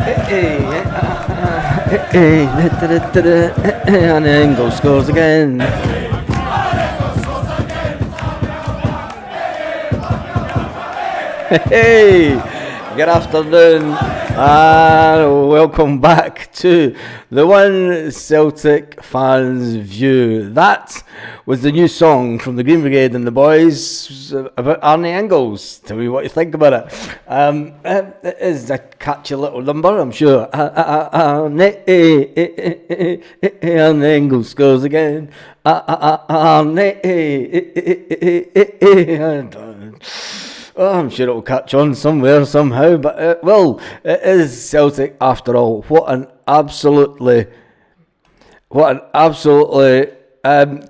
Arne Engels scores again. Hey, good afternoon and welcome back to the One Celtic Fans View. That was the new song from the Green Brigade and the Boys about Arne Engels. Tell me what you think about it. It is a catchy little number, I'm sure. Arne Engels scores again. Arne. Oh, I'm sure it'll catch on somewhere, somehow, but it will. It is Celtic after all. What an absolutely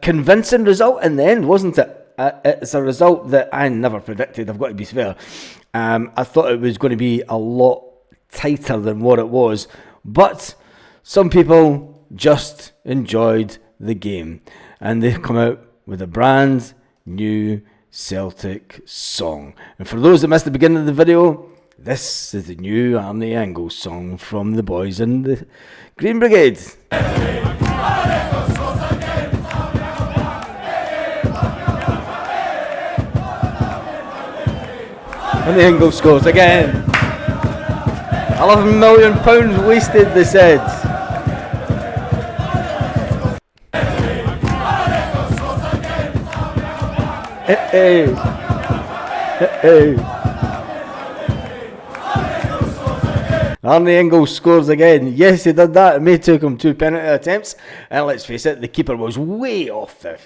convincing result in the end, wasn't it? It's a result that I never predicted, I've got to be fair. I thought it was going to be a lot tighter than what it was, but some people just enjoyed the game, and they've come out with a brand new Celtic song. And for those that missed the beginning of the video, this is the new Arne Engels song from the boys in the Green Brigade. Arne Engels scores again. £11 million wasted, they said. Hey. Arne Engels scores again. Yes, he did that. It may take him 2 penalty attempts. And let's face it, the keeper was way off the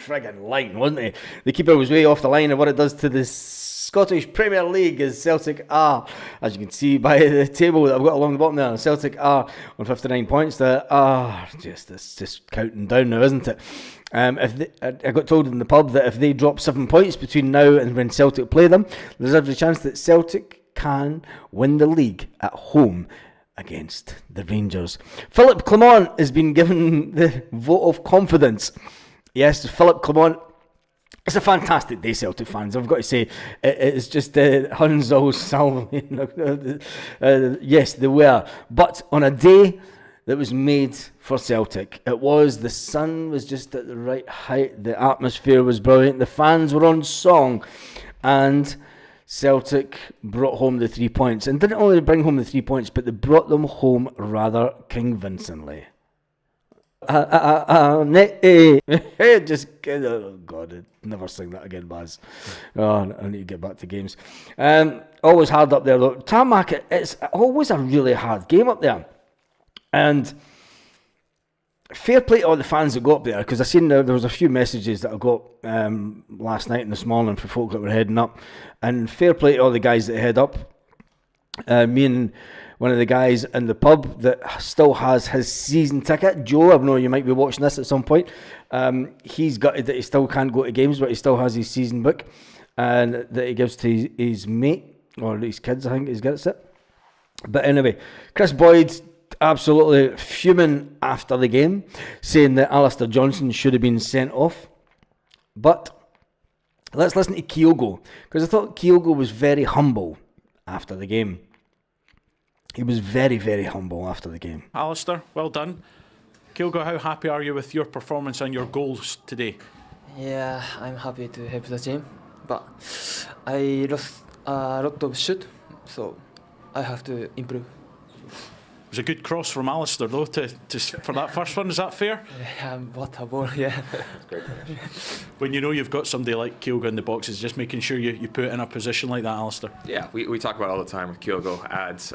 friggin' line, wasn't he? The keeper was way off the line, and what it does to the Scottish Premier League is Celtic are, as you can see by the table that I've got along the bottom there, Celtic are on 59 points. It's just counting down now, isn't it? I got told in the pub that if they drop 7 points between now and when Celtic play them, there's every chance that Celtic can win the league at home against the Rangers. Philip Clement has been given the vote of confidence. Yes, Philip Clement. It's a fantastic day, Celtic fans. I've got to say, it's just Hunzo, Salvi. Yes, they were. But on a day that was made for Celtic, the sun was just at the right height, the atmosphere was brilliant, the fans were on song, and Celtic brought home the 3 points. And didn't only bring home the 3 points, but they brought them home rather convincingly. Just oh God, I'd never sing that again, Baz. Oh, I need to get back to games. Always hard up there though. Tarmac, it's always a really hard game up there, and fair play to all the fans that go up there, because I seen there was a few messages that I got last night and this morning for folk that were heading up, and fair play to all the guys that head up. Me and one of the guys in the pub that still has his season ticket, Joe, I know you might be watching this at some point, he's gutted that he still can't go to games, but he still has his season book, and that he gives to his mate, or his kids, I think he gets it. But anyway, Chris Boyd absolutely fuming after the game, saying that Alistair Johnson should have been sent off. But let's listen to Kyogo, because I thought Kyogo was very humble after the game. He was very, very humble after the game. Alistair, well done. Kyogo, how happy are you with your performance and your goals today? Yeah, I'm happy to help the team, but I lost a lot of shots, so I have to improve. It was a good cross from Alistair, though, for that first one. Is that fair? Yeah, what a ball, yeah. When you know you've got somebody like Kyogo in the boxes, just making sure you put it in a position like that, Alistair. Yeah, we talk about it all the time with Kyogo ads.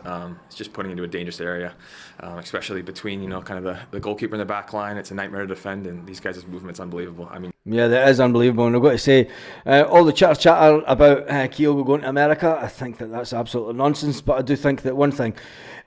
It's just putting into a dangerous area, especially between, kind of the goalkeeper in the back line. It's a nightmare to defend, and these guys' movement's unbelievable. I mean, yeah, that is unbelievable, and I've got to say, all the chatter about Kyogo going to America, I think that's absolute nonsense, but I do think that one thing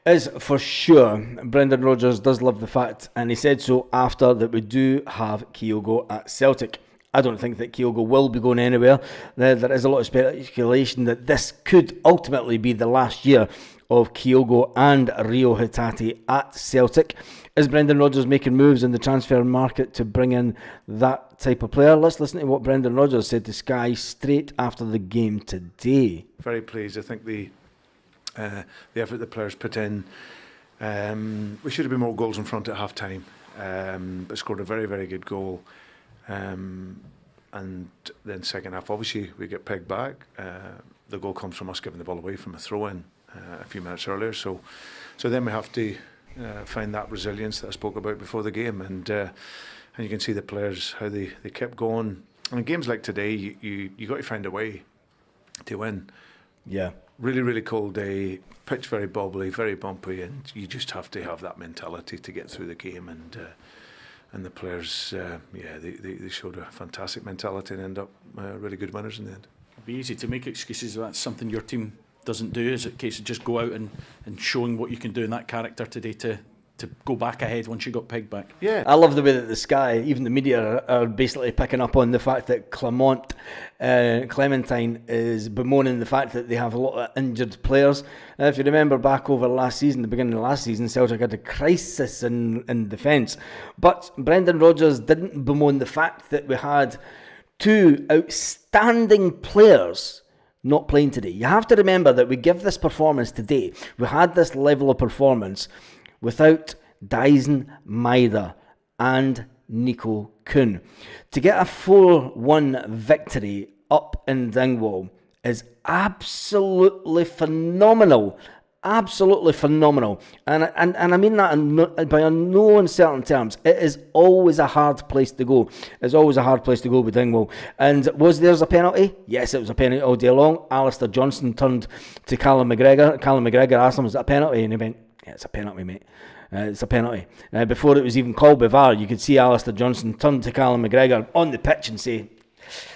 is for sure, Brendan Rodgers does love the fact, and he said so after, that we do have Kyogo at Celtic. I don't think that Kyogo will be going anywhere. There is a lot of speculation that this could ultimately be the last year of Kyogo and Rio Hatate at Celtic. Is Brendan Rodgers making moves in the transfer market to bring in that type of player? Let's listen to what Brendan Rodgers said to Sky straight after the game today. Very pleased. I think the the effort the players put in. We should have been more goals in front at half time, but scored a very, very good goal. And then second half, obviously, we get pegged back. The goal comes from us giving the ball away from a throw-in a few minutes earlier. So then we have to find that resilience that I spoke about before the game. And you can see the players, how they kept going. And in games like today, you got to find a way to win. Yeah. Really, really cold day, pitch very bobbly, very bumpy, and you just have to have that mentality to get through the game. And the players, they showed a fantastic mentality and end up really good winners in the end. It'd be easy to make excuses if that's something your team doesn't do. Is it a case of just go out and showing what you can do in that character today to go back ahead once you got pegged back? Yeah, I love the way that the Sky, even the media, are basically picking up on the fact that Clementine is bemoaning the fact that they have a lot of injured players. If you remember back over last season, the beginning of last season, Celtic had a crisis in defence. But Brendan Rodgers didn't bemoan the fact that we had two outstanding players not playing today. You have to remember that we give this performance today. We had this level of performance without Dyson, Maida and Nico Kuhn. To get a 4-1 victory up in Dingwall is absolutely phenomenal. Absolutely phenomenal. And I mean that by no uncertain terms. It is always a hard place to go. It's always a hard place to go with Dingwall. And was there a penalty? Yes, it was a penalty all day long. Alistair Johnston turned to Callum McGregor. Callum McGregor asked him, was it a penalty? And he went, yeah, it's a penalty, mate. It's a penalty. Before it was even called by VAR, you could see Alistair Johnston turn to Callum McGregor on the pitch and say,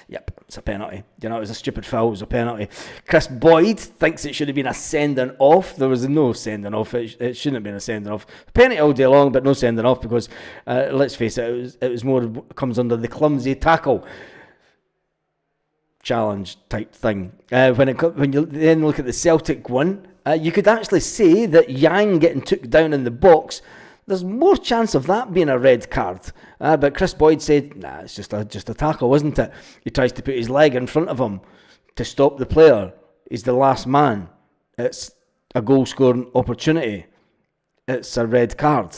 yep, it's a penalty. You know, it was a stupid foul, it was a penalty. Chris Boyd thinks it should have been a sending off. There was no sending off. It shouldn't have been a sending off. Penalty all day long, but no sending off because, let's face it, it was more, comes under the clumsy tackle challenge type thing. When you then look at the Celtic one, you could actually say that Yang getting took down in the box, there's more chance of that being a red card. But Chris Boyd said, nah, it's just a tackle, wasn't it? He tries to put his leg in front of him to stop the player. He's the last man. It's a goal scoring opportunity. It's a red card.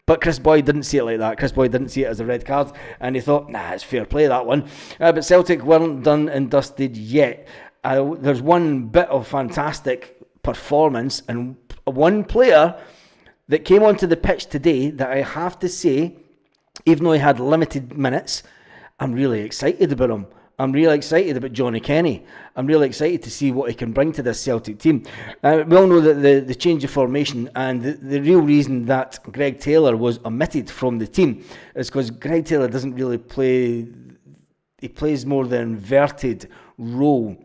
But Chris Boyd didn't see it like that. Chris Boyd didn't see it as a red card, and he thought, nah, it's fair play, that one. But Celtic weren't done and dusted yet. There's one bit of fantastic performance and one player that came onto the pitch today that I have to say, even though he had limited minutes, I'm really excited about him. I'm really excited about Johnny Kenny. I'm really excited to see what he can bring to this Celtic team. We all know that the change of formation and the real reason that Greg Taylor was omitted from the team is because Greg Taylor doesn't really play, he plays more the inverted role.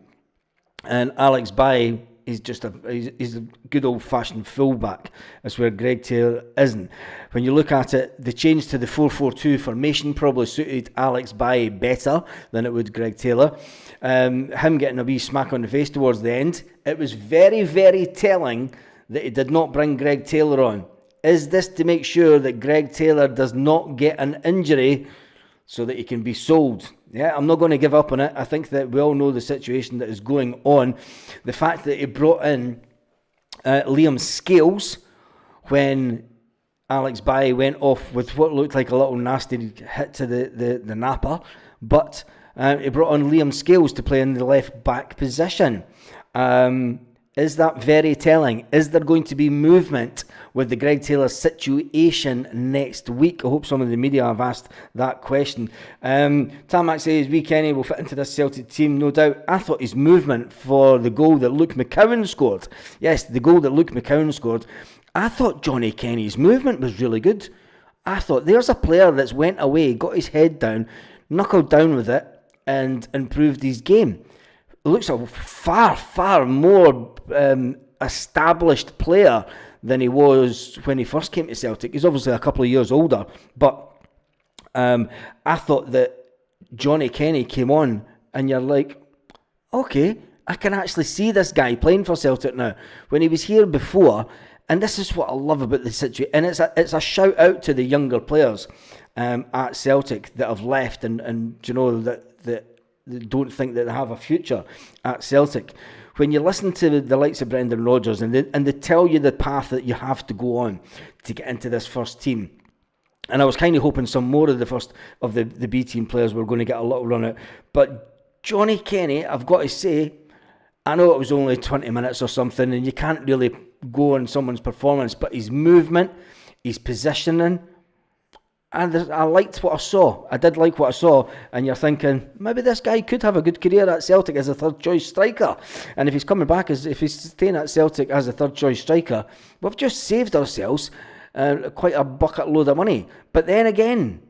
And Alex Baye, he's a good old-fashioned fullback. That's where Greg Taylor isn't. When you look at it, the change to the 4-4-2 formation probably suited Alex Baye better than it would Greg Taylor. Him getting a wee smack on the face towards the end, it was very, very telling that he did not bring Greg Taylor on. Is this to make sure that Greg Taylor does not get an injury so that he can be sold? Yeah, I'm not going to give up on it. I think that we all know the situation that is going on. The fact that he brought in Liam Scales when Alex Baye went off with what looked like a little nasty hit to the napper, but he brought on Liam Scales to play in the left back position. Is that very telling? Is there going to be movement with the Greg Taylor situation next week? I hope some of the media have asked that question. Tarmac says, wee Kenny will fit into this Celtic team, no doubt. I thought his movement for the goal that Luke McCowan scored. Yes, the goal that Luke McCowan scored. I thought Johnny Kenny's movement was really good. I thought there's a player that's went away, got his head down, knuckled down with it, and improved his game. Looks a far, far more established player than he was when he first came to Celtic. He's obviously a couple of years older, but I thought that Johnny Kenny came on and you're like, okay, I can actually see this guy playing for Celtic now. When he was here before, and this is what I love about the situation, and it's a shout out to the younger players at Celtic that have left and you know that don't think that they have a future at Celtic. when you listen to the likes of Brendan Rodgers and they tell you the path that you have to go on to get into this first team. And I was kind of hoping some more of the B team players were going to get a little run out. But Johnny Kenny, I've got to say, I know it was only 20 minutes or something, and you can't really go on someone's performance, but his movement, his positioning, and I liked what I saw. I did like what I saw, and you're thinking, maybe this guy could have a good career at Celtic as a third-choice striker. And if he's coming back, if he's staying at Celtic as a third-choice striker, we've just saved ourselves quite a bucket load of money. But then again,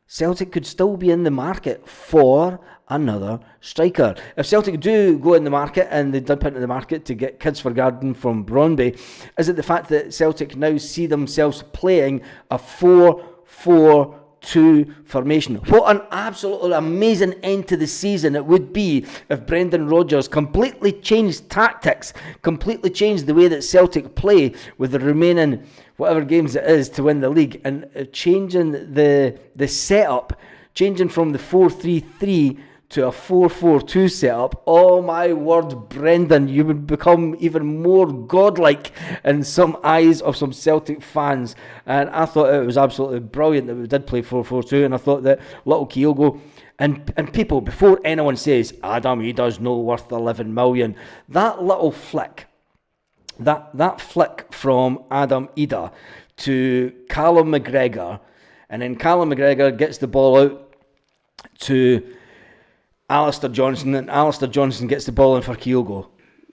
Celtic could still be in the market for another striker. If Celtic do go in the market, and they dip into the market to get Kids for Garden from Brøndby, is it the fact that Celtic now see themselves playing a 4-4-2 formation? What an absolutely amazing end to the season it would be if Brendan Rodgers completely changed tactics, completely changed the way that Celtic play with the remaining whatever games it is to win the league, and changing the setup, changing from the 4-3-3 to a 4-4-2 setup. Oh my word, Brendan, you would become even more godlike in some eyes of some Celtic fans. And I thought it was absolutely brilliant that we did play 4-4-2, and I thought that little Kyogo, and people, before anyone says Adam Idah's no worth 11 million, that little flick, that flick from Adam Idah to Callum McGregor, and then Callum McGregor gets the ball out to Alistair Johnson, and Alistair Johnson gets the ball in for Kyogo.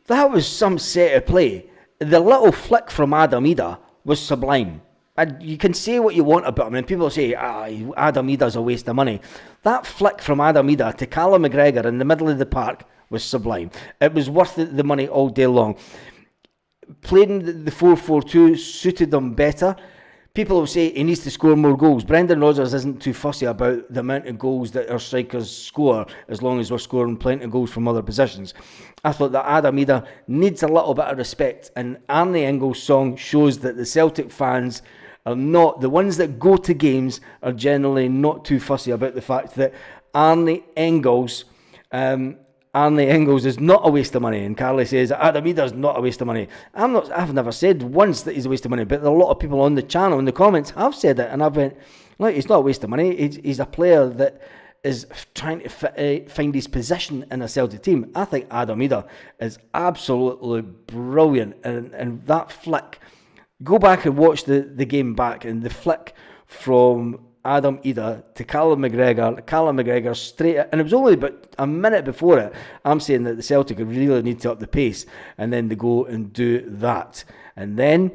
That was some set of play. The little flick from Adam Idah was sublime. And you can say what you want about him, and people say, Adam Idah's a waste of money. That flick from Adam Idah to Callum McGregor in the middle of the park was sublime. It was worth the money all day long. Playing the 4-4-2 suited them better. People will say he needs to score more goals. Brendan Rodgers isn't too fussy about the amount of goals that our strikers score, as long as we're scoring plenty of goals from other positions. I thought that Adam Idah needs a little bit of respect, and Arne Engels' song shows that the Celtic fans are not, the ones that go to games are generally not too fussy about the fact that Arne Engels is not a waste of money, and Carly says Adam Idah's not a waste of money. I've never said once that he's a waste of money, but a lot of people on the channel in the comments have said it, and I've went, look, he's not a waste of money. He's a player that is trying to find his position in a Celtic team. I think Adam Idah is absolutely brilliant, and that flick, go back and watch the game back, and the flick from Adam Idah to Callum McGregor straight, and it was only about a minute before it. I'm saying that the Celtic really need to up the pace, and then they go and do that, and then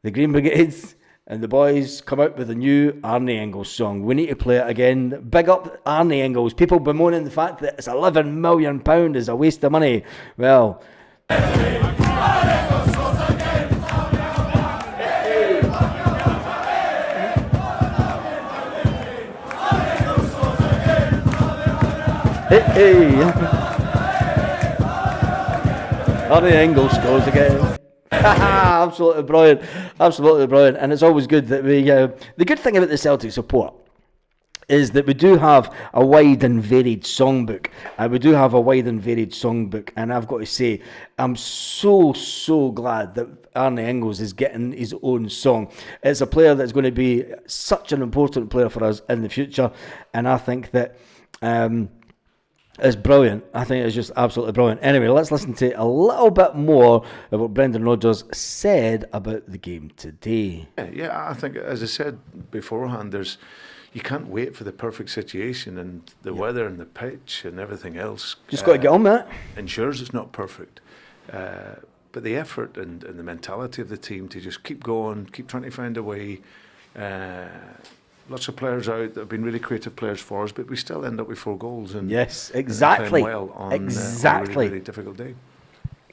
the Green Brigades and the boys come out with a new Arne Engels song. We need to play it again. Big up Arne Engels. People bemoaning the fact that it's £11 million is a waste of money. Well, hey. Arne Engels scores again. Absolutely brilliant. And it's always good that we the good thing about the Celtic support is that we do have a wide and varied songbook. And I've got to say, I'm so glad that Arne Engels is getting his own song. It's a player that's going to be such an important player for us in the future, and I think that it's brilliant. I think it's just absolutely brilliant. Anyway, let's listen to a little bit more of what Brendan Rodgers said about the game today. Yeah, I think, as I said beforehand, you can't wait for the perfect situation, and the weather and the pitch and everything else. Just got to get on with it. Ensures it's not perfect. But the effort and the mentality of the team to just keep going, keep trying to find a way. Lots of players out that have been really creative players for us, but we still end up with 4 goals. And yes, exactly. Well on a really, really difficult day.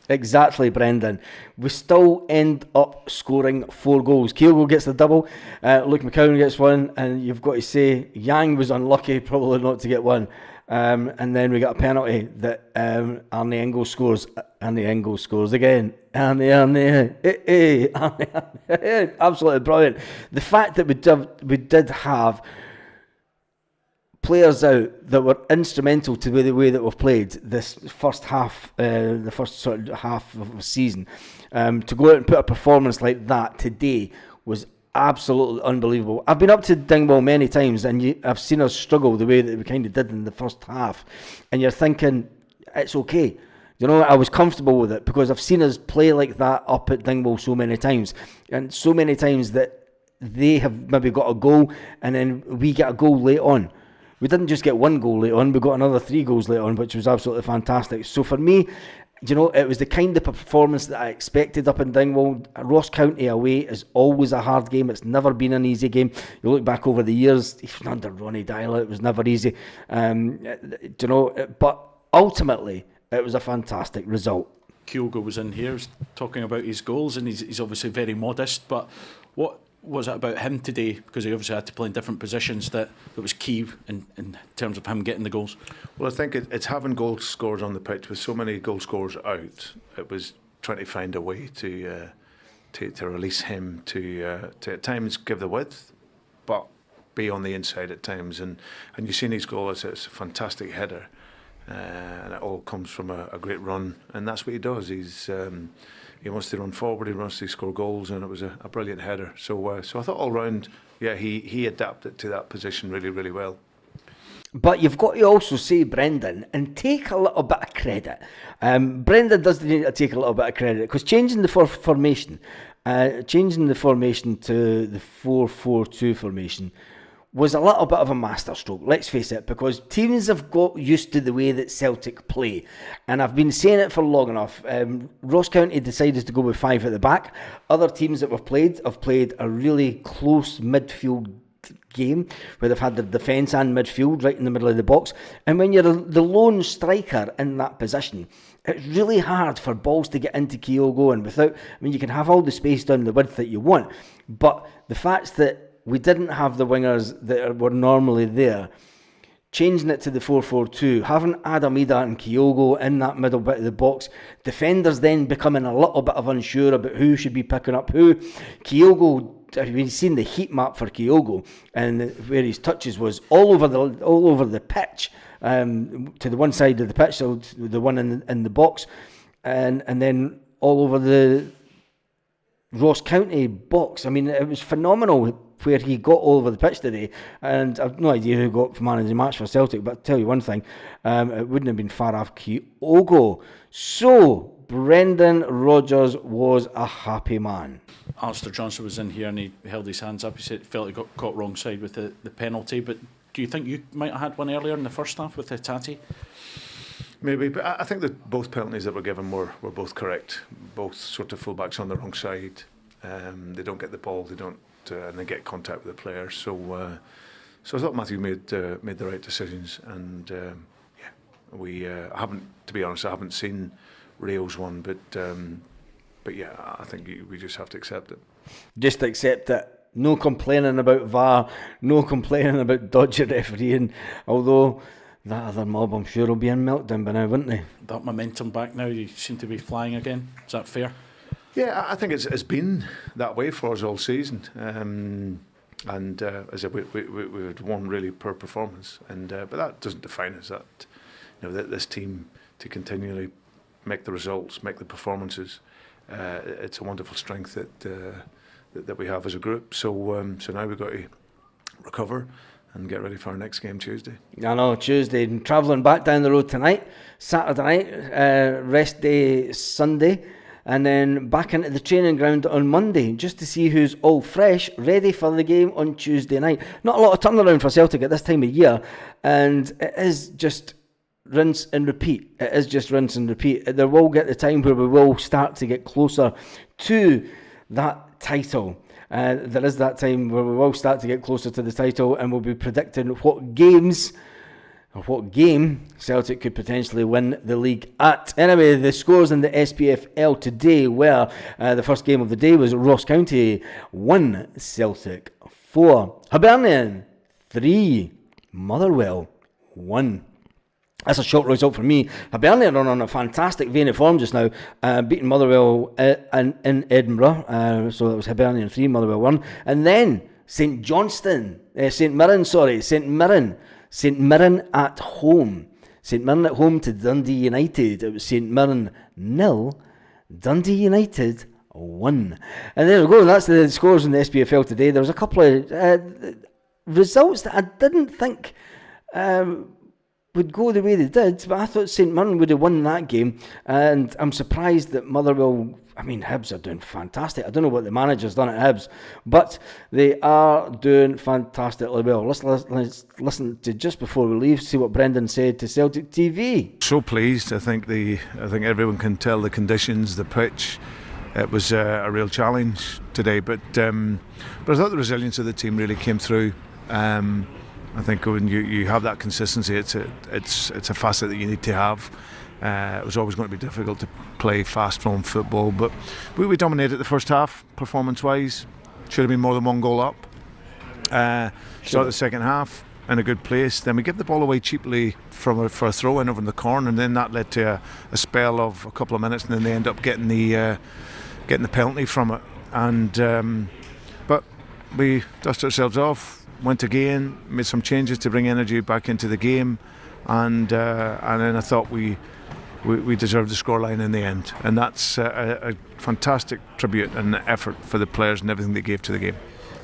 Exactly, Brendan. We still end up scoring 4 goals. Kyogo gets the double, Luke McCowan gets one, and you've got to say Yang was unlucky probably not to get one. And then we got a penalty that Arne Engels scores. Arne Engels scores again. Arne. Absolutely brilliant. The fact that we did have players out that were instrumental to the way that we've played this first half, the first sort of half of the season. To go out and put a performance like that today was absolutely unbelievable. I've been up to Dingwall many times, and I've seen us struggle the way that we kind of did in the first half, and you're thinking, it's okay. You know, I was comfortable with it because I've seen us play like that up at Dingwall so many times, and so many times that they have maybe got a goal and then we get a goal late on. We didn't just get one goal late on, we got another 3 goals late on, which was absolutely fantastic. So for me, you know, it was the kind of performance that I expected up in Dingwall. Ross County away is always a hard game. It's never been an easy game. You look back over the years, even under Ronnie Dyler, it was never easy. You know, but ultimately, it was a fantastic result. Kyogo was in here, was talking about his goals, and he's obviously very modest, but what was it about him today, because he obviously had to play in different positions, that was key in terms of him getting the goals? Well, I think it's having goal scorers on the pitch with so many goal scorers out. It was trying to find a way to release him to at times give the width, but be on the inside at times. And you've seen his goal, it's a fantastic header, and it all comes from a great run, and that's what he does. He wants to run forward, he wants to score goals, and it was a brilliant header. So I thought all round, yeah, he adapted to that position really, really well. But you've got to also say Brendan and take a little bit of credit. Brendan does need to take a little bit of credit because changing the formation to the 4-4-2 formation was a little bit of a masterstroke, let's face it, because teams have got used to the way that Celtic play. And I've been saying it for long enough. Ross County decided to go with 5 at the back. Other teams that have played a really close midfield game where they've had the defence and midfield right in the middle of the box. And when you're the lone striker in that position, it's really hard for balls to get into Kyogo, and you can have all the space down the width that you want, but the fact that we didn't have the wingers that were normally there, changing it to the 4-4-2, having Idah and Kyogo in that middle bit of the box, defenders then becoming a little bit of unsure about who should be picking up who. Kyogo, we've seen the heat map for Kyogo and where his touches was all over the pitch, to the one side of the pitch, so the one in the box, and then all over the Ross County box. I mean, it was phenomenal where he got all over the pitch today, and I've no idea who got man of the match for Celtic, but I'll tell you one thing, it wouldn't have been far off Kyogo. So Brendan Rodgers was a happy man. Alistair Johnson was in here and he held his hands up. He said he felt he got caught wrong side with the penalty, but do you think you might have had one earlier in the first half with the Tati? Maybe, but I think that both penalties that were given were both correct. Both sort of fullbacks on the wrong side. They don't get the ball, and they get contact with the player. So I thought Matthew made the right decisions, and I haven't, to be honest, I haven't seen Rio's one, but yeah, I think we just have to accept it. Just accept it. No complaining about VAR, no complaining about dodgy refereeing, although that other mob, I'm sure, will be in meltdown by now, wouldn't they? That momentum back now, you seem to be flying again. Is that fair? Yeah, I think it's been that way for us all season. And as I said, we had one really poor performance, but that doesn't define us. That this team to continually make the results, make the performances, it's a wonderful strength that we have as a group. So now we've got to recover and get ready for our next game Tuesday. I know, Tuesday. Travelling back down the road tonight, Saturday night, rest day Sunday, and then back into the training ground on Monday just to see who's all fresh, ready for the game on Tuesday night. Not a lot of turnaround for Celtic at this time of year, and it is just rinse and repeat. It is just rinse and repeat. There will get the time where we will start to get closer to that title. There is that time where we will start to get closer to the title, and we'll be predicting what game Celtic could potentially win the league at. Anyway, the scores in the SPFL today were, the first game of the day was Ross County 1, Celtic 4, Hibernian 3, Motherwell 1. That's a short result for me. Hibernian are on a fantastic vein of form just now, beating Motherwell in Edinburgh. So that was Hibernian 3, Motherwell 1. And then St Mirren St Mirren at home. St Mirren at home to Dundee United. It was St Mirren 0, Dundee United 1. And there we go. That's the scores in the SPFL today. There was a couple of results that I didn't think would go the way they did, but I thought St Mirren would have won that game, and I'm surprised that Motherwell, Hibs are doing fantastic. I don't know what the manager's done at Hibs, but they are doing fantastically well. Let's listen to, just before we leave, see what Brendan said to Celtic TV. So pleased. I think everyone can tell the conditions, the pitch. It was a real challenge today, but I thought the resilience of the team really came through. I think when you have that consistency, it's a facet that you need to have. It was always going to be difficult to play fast-flowing football, but we dominated the first half, performance-wise. Should have been more than one goal up. Started the second half in a good place. Then we give the ball away cheaply for a throw-in over in the corner, and then that led to a spell of a couple of minutes, and then they end up getting the penalty from it. And but we dusted ourselves off. Went again, made some changes to bring energy back into the game, and then I thought we deserved the scoreline in the end, and that's a fantastic tribute and effort for the players and everything they gave to the game.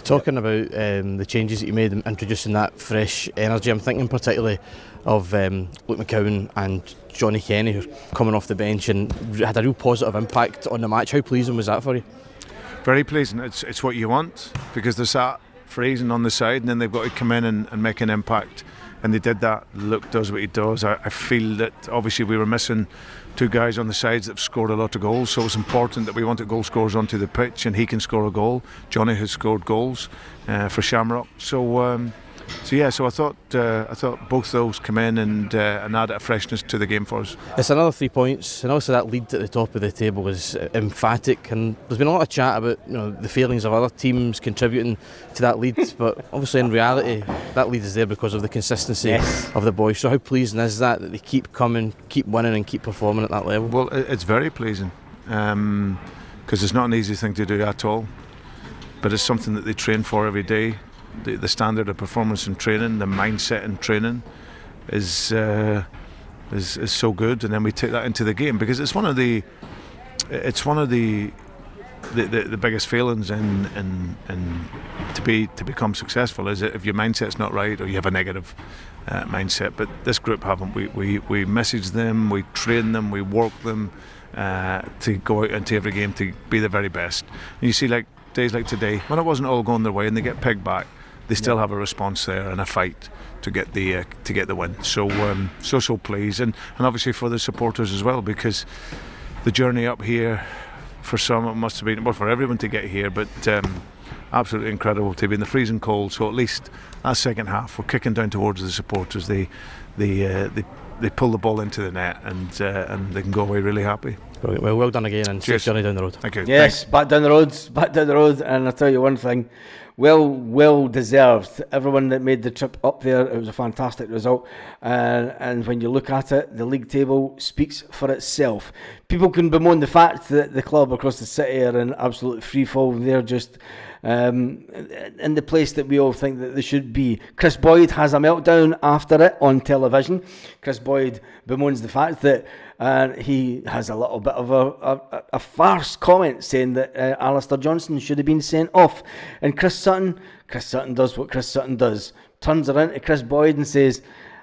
Talking about the changes that you made, introducing that fresh energy, I'm thinking particularly of Luke McCowan and Johnny Kenny, who are coming off the bench and had a real positive impact on the match. How pleasing was that for you? Very pleasing. It's what you want, because there's that phrasing on the side, and then they've got to come in and make an impact, and they did that. Luke does what he does. I feel that obviously we were missing two guys on the sides that have scored a lot of goals, so it's important that we wanted goal scorers onto the pitch, and he can score a goal. Johnny has scored goals for Shamrock, so I thought both those come in and add a freshness to the game for us. It's another 3 points, and also that lead at the top of the table is emphatic, and there's been a lot of chat about the failings of other teams contributing to that lead, but obviously in reality that lead is there because of the consistency of the boys. So how pleasing is that they keep coming, keep winning and keep performing at that level? Well, it's very pleasing, because it's not an easy thing to do at all, but it's something that they train for every day. The standard of performance in training, the mindset in training is so good, and then we take that into the game, because it's one of the biggest failings in to become successful is if your mindset's not right or you have a negative mindset. But this group haven't. We message them, we train them, we work them to go out into every game to be the very best. And you see, like days like today, when it wasn't all going their way and they get pegged back, they still have a response there and a fight to get the win. So pleased, and obviously for the supporters as well, because the journey up here for some, it must have been, well, for everyone to get here, but absolutely incredible to be in the freezing cold. So at least that second half, we're kicking down towards the supporters. They pull the ball into the net, and they can go away really happy. Brilliant. Well done again, and safe journey down the road. Thank you. Yes, back down the road, and I'll tell you one thing, well deserved. Everyone that made the trip up there, it was a fantastic result, and when you look at it, the league table speaks for itself. People can bemoan the fact that the club across the city are in absolute free fall. They're just in the place that we all think that they should be. Chris Boyd has a meltdown after it on television. Chris Boyd bemoans the fact that he has a little bit of a farce comment saying that Alistair Johnson should have been sent off. And Chris Sutton does what Chris Sutton does. Turns around to Chris Boyd and says,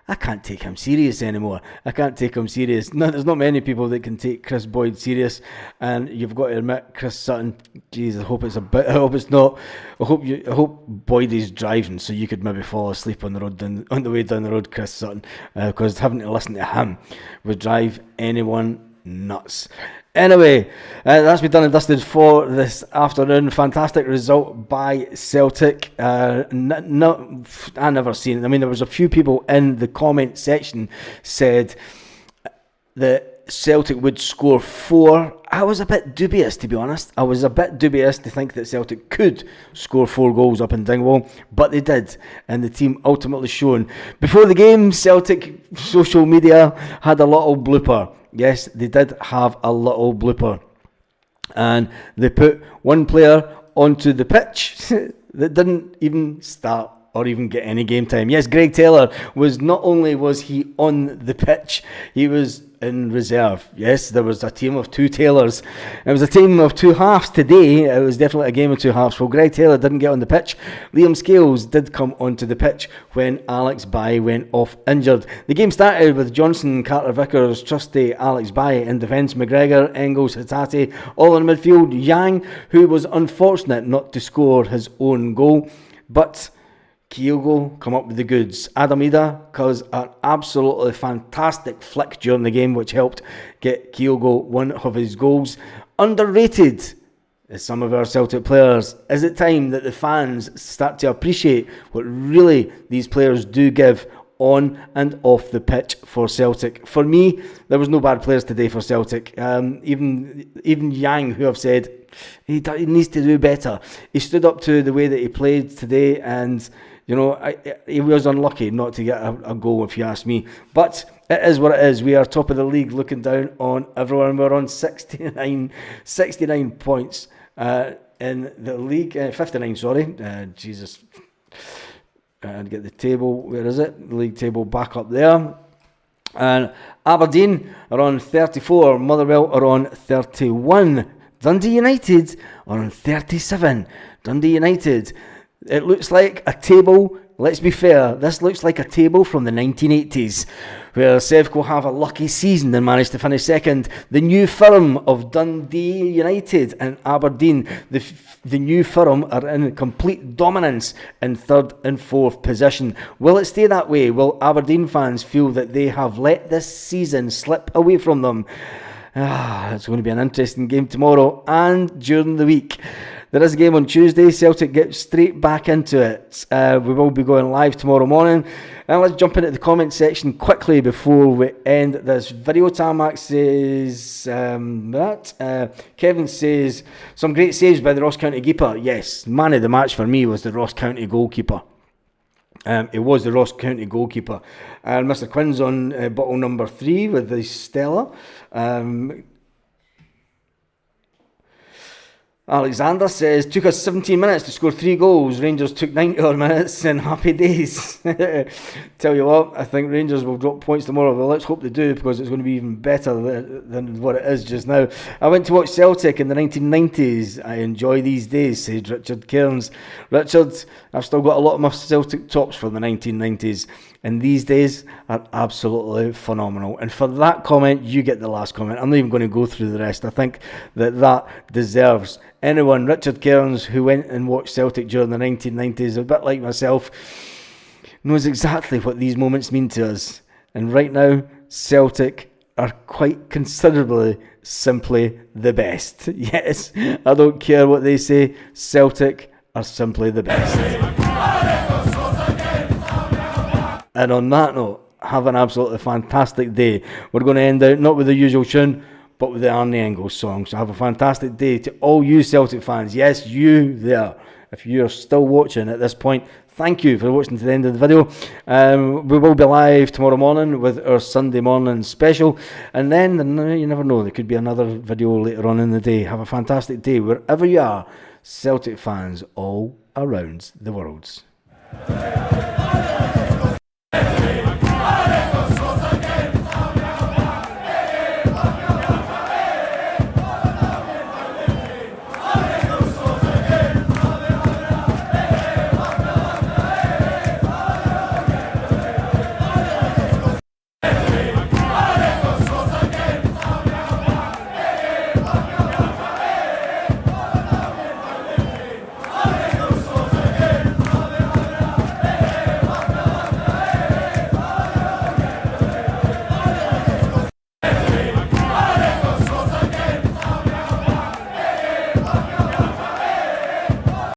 I can't take him serious anymore. I can't take him serious. No, there's not many people that can take Chris Boyd serious, and you've got to admit, Chris Sutton. Jeez, I hope it's a bit. I hope it's not. I hope Boyd is driving, so you could maybe fall asleep on the road on the way down the road, Chris Sutton, because having to listen to him would drive anyone nuts. Anyway, that's been done and dusted for this afternoon. Fantastic result by Celtic. I never seen it. I mean, there was a few people in the comment section said that Celtic would score 4. I was a bit dubious, to be honest. I was a bit dubious to think that Celtic could score 4 goals up in Dingwall, but they did, and the team ultimately shone. Before the game, Celtic social media had a little blooper. Yes, they did have a little blooper, and they put one player onto the pitch that didn't even start or even get any game time. Yes, Greg Taylor was not only was he on the pitch, he was in reserve. Yes, there was a team of two Taylors. It was a team of two halves today. It was definitely a game of two halves. Well, Greg Taylor didn't get on the pitch. Liam Scales did come onto the pitch when Alex Bai went off injured. The game started with Johnson, Carter Vickers, Trusty, Alex Bai in defence, McGregor, Engels, Hatate, all in midfield. Yang, who was unfortunate not to score his own goal, but Kyogo come up with the goods. Idah caused an absolutely fantastic flick during the game, which helped get Kyogo one of his goals. Underrated as some of our Celtic players. Is it time that the fans start to appreciate what really these players do give on and off the pitch for Celtic? For me, there was no bad players today for Celtic. Even Yang, who have said he needs to do better. He stood up to the way that he played today, and he was unlucky not to get a goal, if you ask me. But it is what it is. We are top of the league, looking down on everyone. We're on 69 points in the league. 59, sorry. Jesus. And get the table. Where is it? The league table back up there. And Aberdeen are on 34. Motherwell are on 31. Dundee United are on 37. Dundee United. It looks like a table, let's be fair, this looks like a table from the 1980s, where Sevco have a lucky season and managed to finish second. The new firm of Dundee United and Aberdeen, the new firm are in complete dominance in third and fourth position. Will it stay that way? Will Aberdeen fans feel that they have let this season slip away from them? It's going to be an interesting game tomorrow and during the week. There is a game on Tuesday. Celtic get straight back into it. We will be going live tomorrow morning. And let's jump into the comment section quickly before we end this video. Tarmac says Kevin says, some great saves by the Ross County keeper. Yes, man of the match for me was the Ross County goalkeeper. It was the Ross County goalkeeper. And Mr. Quinn's on bottle number 3 with the Stella. Alexander says, took us 17 minutes to score 3 goals. Rangers took 90 odd minutes and happy days. Tell you what, I think Rangers will drop points tomorrow. Well, let's hope they do, because it's going to be even better than what it is just now. I went to watch Celtic in the 1990s. I enjoy these days, said Richard Cairns. Richard, I've still got a lot of my Celtic tops from the 1990s. And these days are absolutely phenomenal. And for that comment, you get the last comment. I'm not even going to go through the rest. I think that deserves anyone. Richard Cairns, who went and watched Celtic during the 1990s, a bit like myself, knows exactly what these moments mean to us. And right now, Celtic are quite considerably simply the best. Yes, I don't care what they say. Celtic are simply the best. And on that note, have an absolutely fantastic day. We're going to end out not with the usual tune, but with the Arne Engels song. So have a fantastic day to all you Celtic fans. Yes, you there. If you're still watching at this point, thank you for watching to the end of the video. We will be live tomorrow morning with our Sunday morning special. And then, you never know, there could be another video later on in the day. Have a fantastic day wherever you are, Celtic fans all around the world.